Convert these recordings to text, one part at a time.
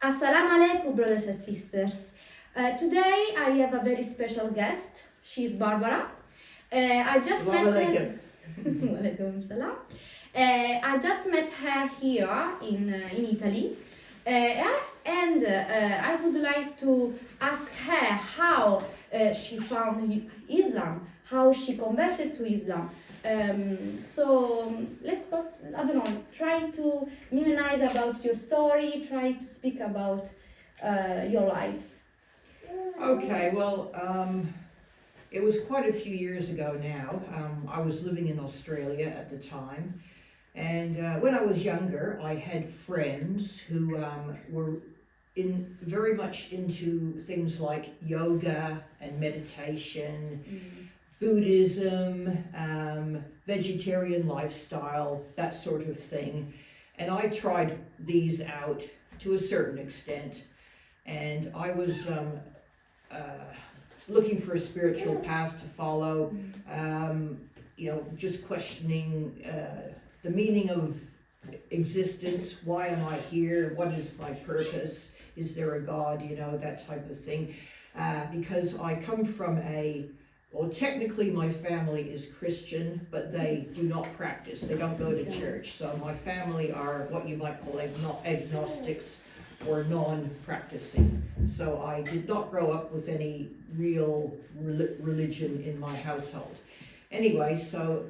Assalamu alaikum, brothers and sisters. Today I have a very special guest. She's Barbara. I just met her. Walaikum salam. I just met her here in Italy, and I would like to ask her how she found Islam, how she converted to Islam. So let's go, I don't know, try to reminisce about your story, try to speak about your life. Okay, well, it was quite a few years ago now. I was living in Australia at the time, and when I was younger, I had friends who were very much into things like yoga and meditation, Buddhism, vegetarian lifestyle, that sort of thing. And I tried these out to a certain extent, and I was looking for a spiritual path to follow, just questioning the meaning of existence. Why am I here? What is my purpose? Is there a God? That type of thing. Because I come from technically my family is Christian, but they do not practice. They don't go to church. So my family are what you might call agnostics or non-practicing. So I did not grow up with any real religion in my household. Anyway, so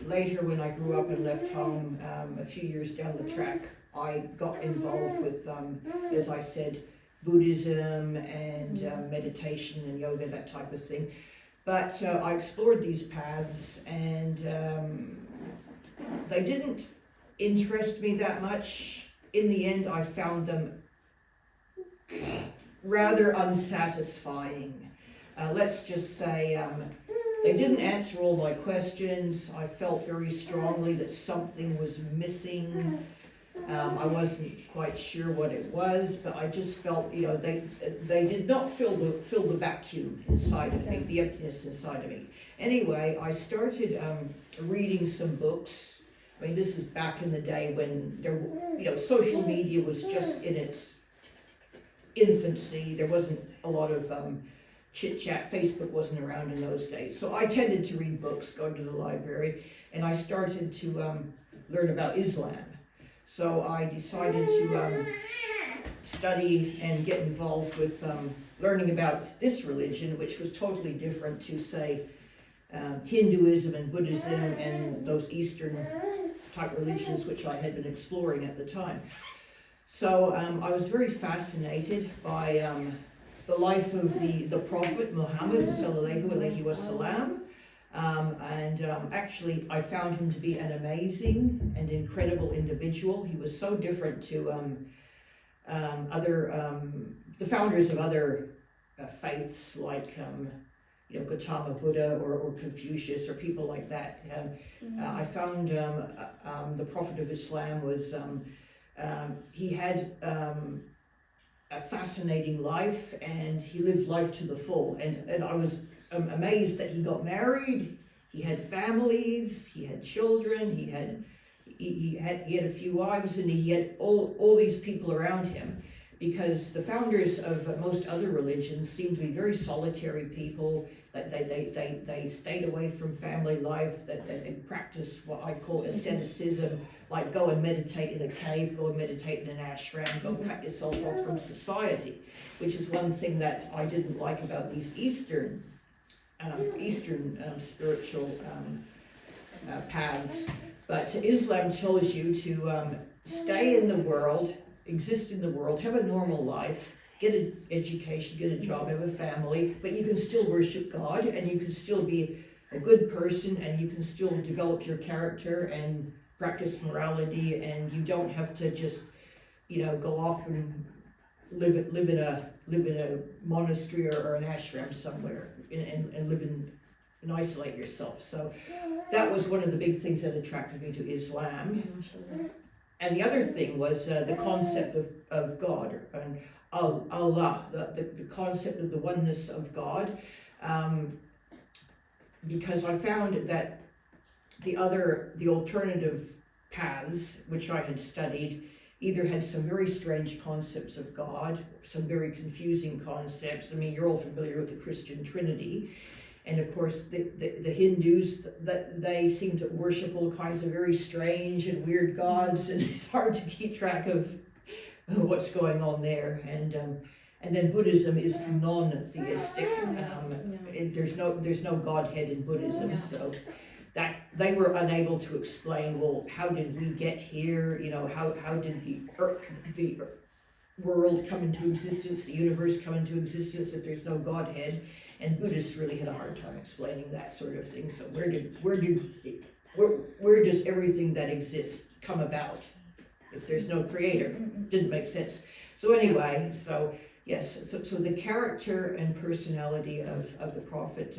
later when I grew up and left home, a few years down the track, I got involved with, as I said, Buddhism and meditation and yoga, that type of thing. But I explored these paths, and they didn't interest me that much. In the end, I found them rather unsatisfying. Let's just say they didn't answer all my questions. I felt very strongly that something was missing. I wasn't quite sure what it was, but I just felt, they did not fill the vacuum inside of me, the emptiness inside of me. Anyway, I started reading some books. I mean, this is back in the day when social media was just in its infancy. There wasn't a lot of chit-chat. Facebook wasn't around in those days. So I tended to read books, go to the library, and I started to learn about Islam. So I decided to study and get involved with learning about this religion, which was totally different to, say, Hinduism and Buddhism and those Eastern type religions which I had been exploring at the time. So I was very fascinated by the life of the Prophet Muhammad sallallahu alaihi wasallam. Actually, I found him to be an amazing and incredible individual. He was so different to the founders of other faiths, like Gautama Buddha or Confucius or people like that. I found the Prophet of Islam was he had a fascinating life, and he lived life to the full. And I was amazed that he got married. He had families. He had children. He had a few wives, and he had all these people around him. Because the founders of most other religions seemed to be very solitary people. That they stayed away from family life. That they practiced what I call asceticism, like go and meditate in a cave, go and meditate in an ashram, go cut yourself off from society, which is one thing that I didn't like about these Eastern spiritual paths. But Islam tells you to stay in the world, exist in the world, have a normal life, get an education, get a job, have a family, but you can still worship God, and you can still be a good person, and you can still develop your character and practice morality, and you don't have to just, go off and live in a monastery or an ashram somewhere and live and isolate yourself. So that was one of the big things that attracted me to Islam. And the other thing was the concept of God and Allah, the concept of the oneness of God, because I found that the alternative paths which I had studied, either had some very strange concepts of God, some very confusing concepts. I mean, you're all familiar with the Christian Trinity. And of course, the Hindus, they seem to worship all kinds of very strange and weird gods, and it's hard to keep track of what's going on there. And then Buddhism is non-theistic. There's no Godhead in Buddhism, so that they were unable to explain. Well, how did we get here? You know, how did the world come into existence, the universe come into existence if there's no Godhead? And Buddhists really had a hard time explaining that sort of thing. So where does everything that exists come about if there's no creator? Didn't make sense. So anyway, so yes, so the character and personality of the Prophet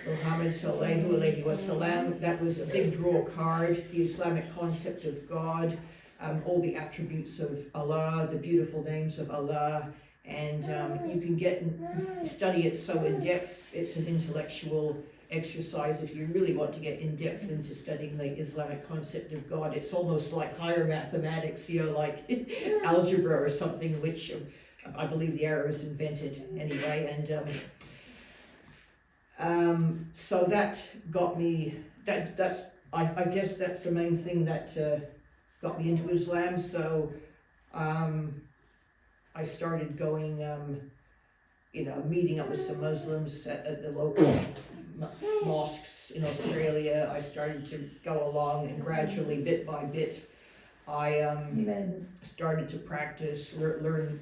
Muhammad sallallahu alaihi wasallam, that was a big draw card. The Islamic concept of God, all the attributes of Allah, the beautiful names of Allah. And you can get and study it so in depth. It's an intellectual exercise if you really want to get in depth into studying the Islamic concept of God. It's almost like higher mathematics, you know, like algebra or something, which I believe the Arabs invented anyway. And so that got me. I guess that's the main thing that got me into Islam. So. I started going, meeting up with some Muslims at the local mosques in Australia. I started to go along, and gradually, bit by bit, I started to practice, learn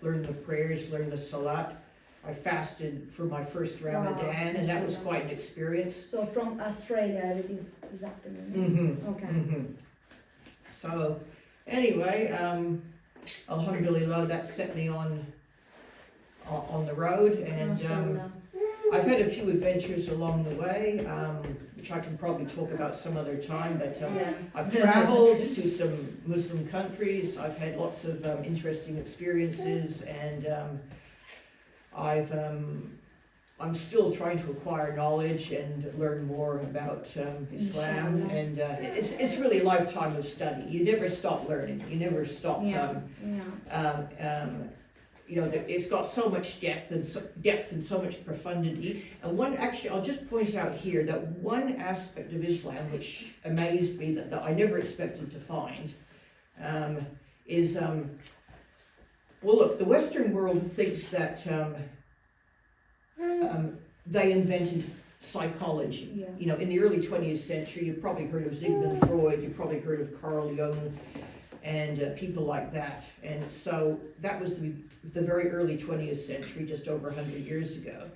the prayers, learn the salat. I fasted for my first Ramadan, and that was quite an experience. So from Australia, it is happening. Okay. So anyway. Alhamdulillah, that set me on the road, and I've had a few adventures along the way, which I can probably talk about some other time, but I've traveled to some Muslim countries. I've had lots of interesting experiences, and I'm still trying to acquire knowledge and learn more about Islam, and it's really a lifetime of study. You never stop learning. You never stop. It's got so much depth and so much profundity. And I'll just point out here that one aspect of Islam which amazed me that I never expected to find is look, the Western world thinks that. They invented psychology. In the early 20th century, you've probably heard of Sigmund Freud, you've probably heard of Carl Jung, and people like that. And so that was the very early 20th century, just over 100 years ago,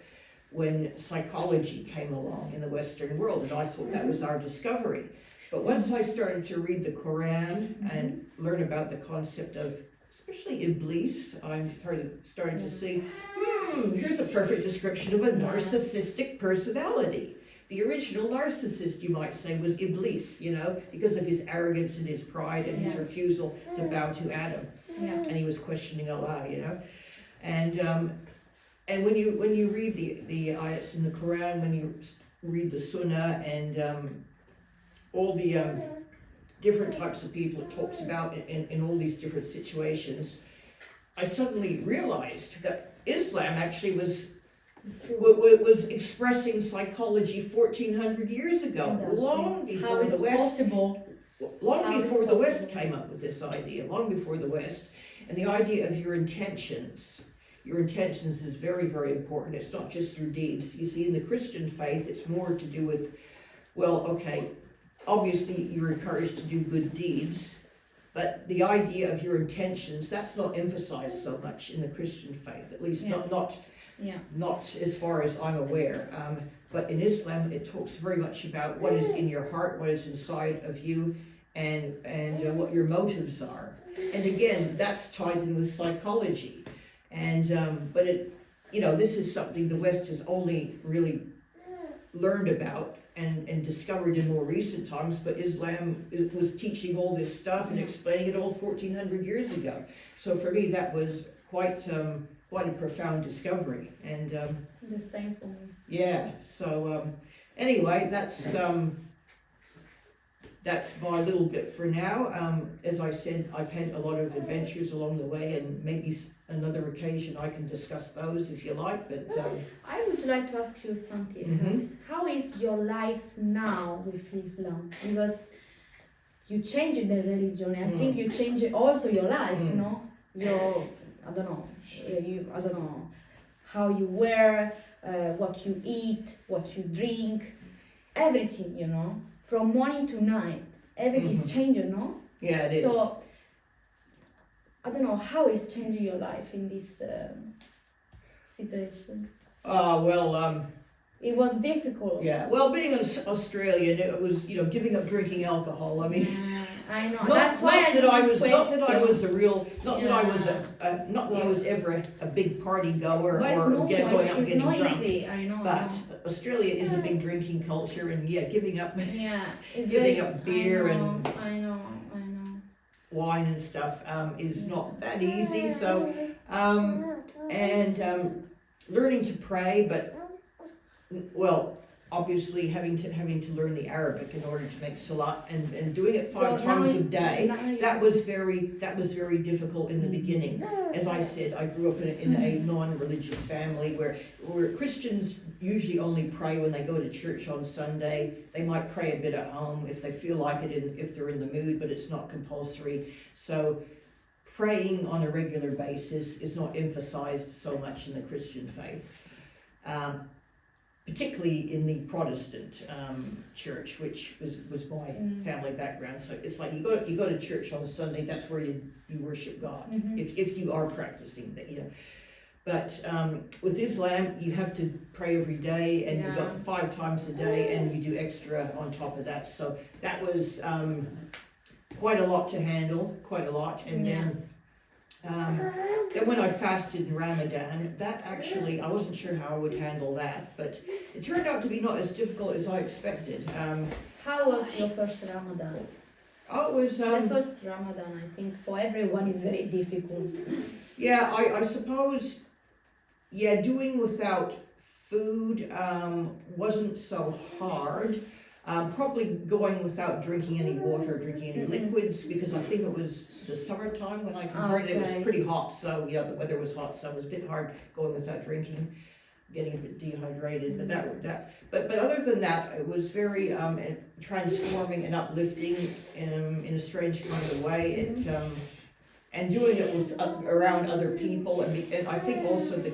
when psychology came along in the Western world, and I thought that was our discovery. But once I started to read the Quran and learn about the concept of, especially Iblis, I started to see, here's a perfect description of a narcissistic personality. The original narcissist, you might say, was Iblis, because of his arrogance and his pride and his refusal to bow to Adam. And he was questioning Allah, And when you read the ayats in the Quran, when you read the Sunnah and all the different types of people it talks about in all these different situations, I suddenly realized that Islam actually was expressing psychology 1400 years ago, long before the West. Long before the West came up with this idea, long before the West. And the idea of your intentions. Your intentions is very, very important. It's not just your deeds. You see, in the Christian faith, it's more to do with, obviously you're encouraged to do good deeds, but the idea of your intentions, that's not emphasized so much in the Christian faith, at least not as far as I'm aware. But in Islam, it talks very much about what is in your heart, what is inside of you, and what your motives are. And again, that's tied in with psychology. And but this is something the West has only really learned about and discovered in more recent times, but Islam was teaching all this stuff and explaining it all 1400 years ago. So for me, that was quite a profound discovery. And the same for me. Yeah. So anyway, that's that's my little bit for now. As I said, I've had a lot of adventures along the way, and maybe another occasion I can discuss those if you like. But I would like to ask you something else. How is your life now with Islam? Because you changed the religion. I think you changed also your life. No, your I don't know. I don't know how you wear, what you eat, what you drink, everything. You know, from morning to night, everything's changing. No. Yeah, it is. So I don't know how is changing your life in this situation. It was difficult. Yeah, well, being an Australian, it was, you know, giving up drinking alcohol. I mean, I know. not, That's why not that I was, not that I was question. a real, not that I was not that I was ever a big party goer But it's or no, going out and it's getting not drunk. easy. I know. But Australia is a big drinking culture, and yeah, giving up Yeah, it's giving very, up beer I know, and I know. wine and stuff is not that easy. So learning to pray, but well, obviously having to learn the Arabic in order to make salat and doing it five times a day. That was very difficult in the beginning. As I said, I grew up in a non-religious family where Christians usually only pray when they go to church on Sunday. They might pray a bit at home if they feel like it, if they're in the mood, but it's not compulsory. So praying on a regular basis is not emphasized so much in the Christian faith. Particularly in the Protestant church, which was my family background. So it's like you go to church on a Sunday. That's where you worship God, if you are practicing that, you know. But with Islam, you have to pray every day, and you got 5 times a day, and you do extra on top of that. So that was quite a lot to handle, quite a lot. And then when I fasted in Ramadan, that actually, I wasn't sure how I would handle that, but it turned out to be not as difficult as I expected. How was your first Ramadan? Oh, it was... the first Ramadan, I think, for everyone is very difficult. Yeah, I suppose, doing without food wasn't so hard. Probably going without drinking any water, drinking any liquids, because I think it was the summertime when I converted. It was pretty hot, so the weather was hot, so it was a bit hard going without drinking, getting a bit dehydrated. But other than that, it was very transforming and uplifting in a strange kind of way. And doing it with around other people, and I think also the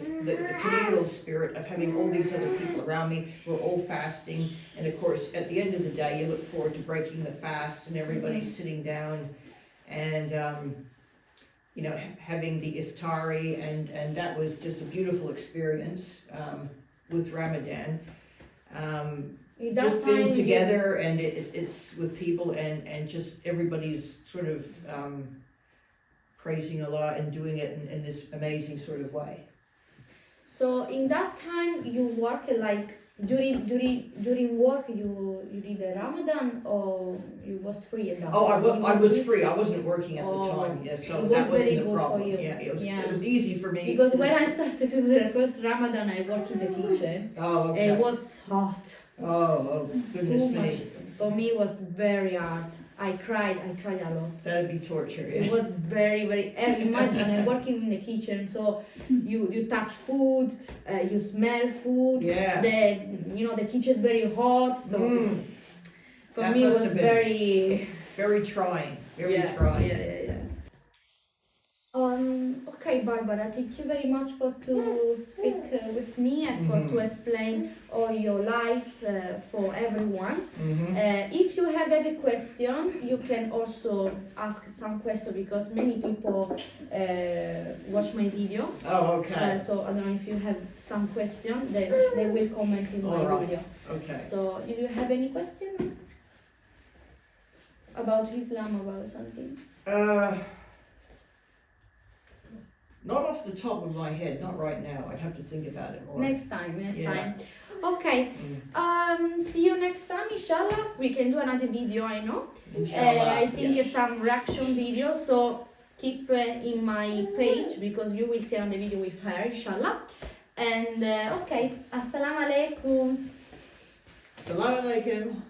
communal spirit of having all these other people around me who are all fasting, and of course at the end of the day you look forward to breaking the fast and everybody's sitting down and having the iftari, and that was just a beautiful experience with Ramadan. Just being together, and it's with people, and just everybody's sort of praising Allah and doing it in this amazing sort of way. So in that time you work like during work you did the Ramadan, or you was free at that time? I was free. I wasn't working at the time. Yeah, so that wasn't the problem. Yeah, it was easy for me. Because when I started to do the first Ramadan, I worked in the kitchen. Oh, okay. It was hot. Oh, goodness me. For me, it was very hard. I cried a lot. That'd be torture. Yeah. It was very, very. Imagine I'm working in the kitchen, so you touch food, you smell food. Yeah. The kitchen's very hot, so for me it was very trying. Very trying. Yeah. Okay, Barbara, thank you very much for to speak with me and for to explain all your life for everyone. If you have any question, you can also ask some question, because many people watch my video. Oh, okay. So I don't know if you have some question, they will comment in my video. Okay. So do you have any question about Islam, about something? Not off the top of my head, not right now. I'd have to think about it more. Next time. Okay. See you next time, inshallah. We can do another video, I know. Inshallah, I think some reaction video, so keep in my page, because you will see another video with her, inshallah. And okay, assalamu alaikum. Assalamu alaikum.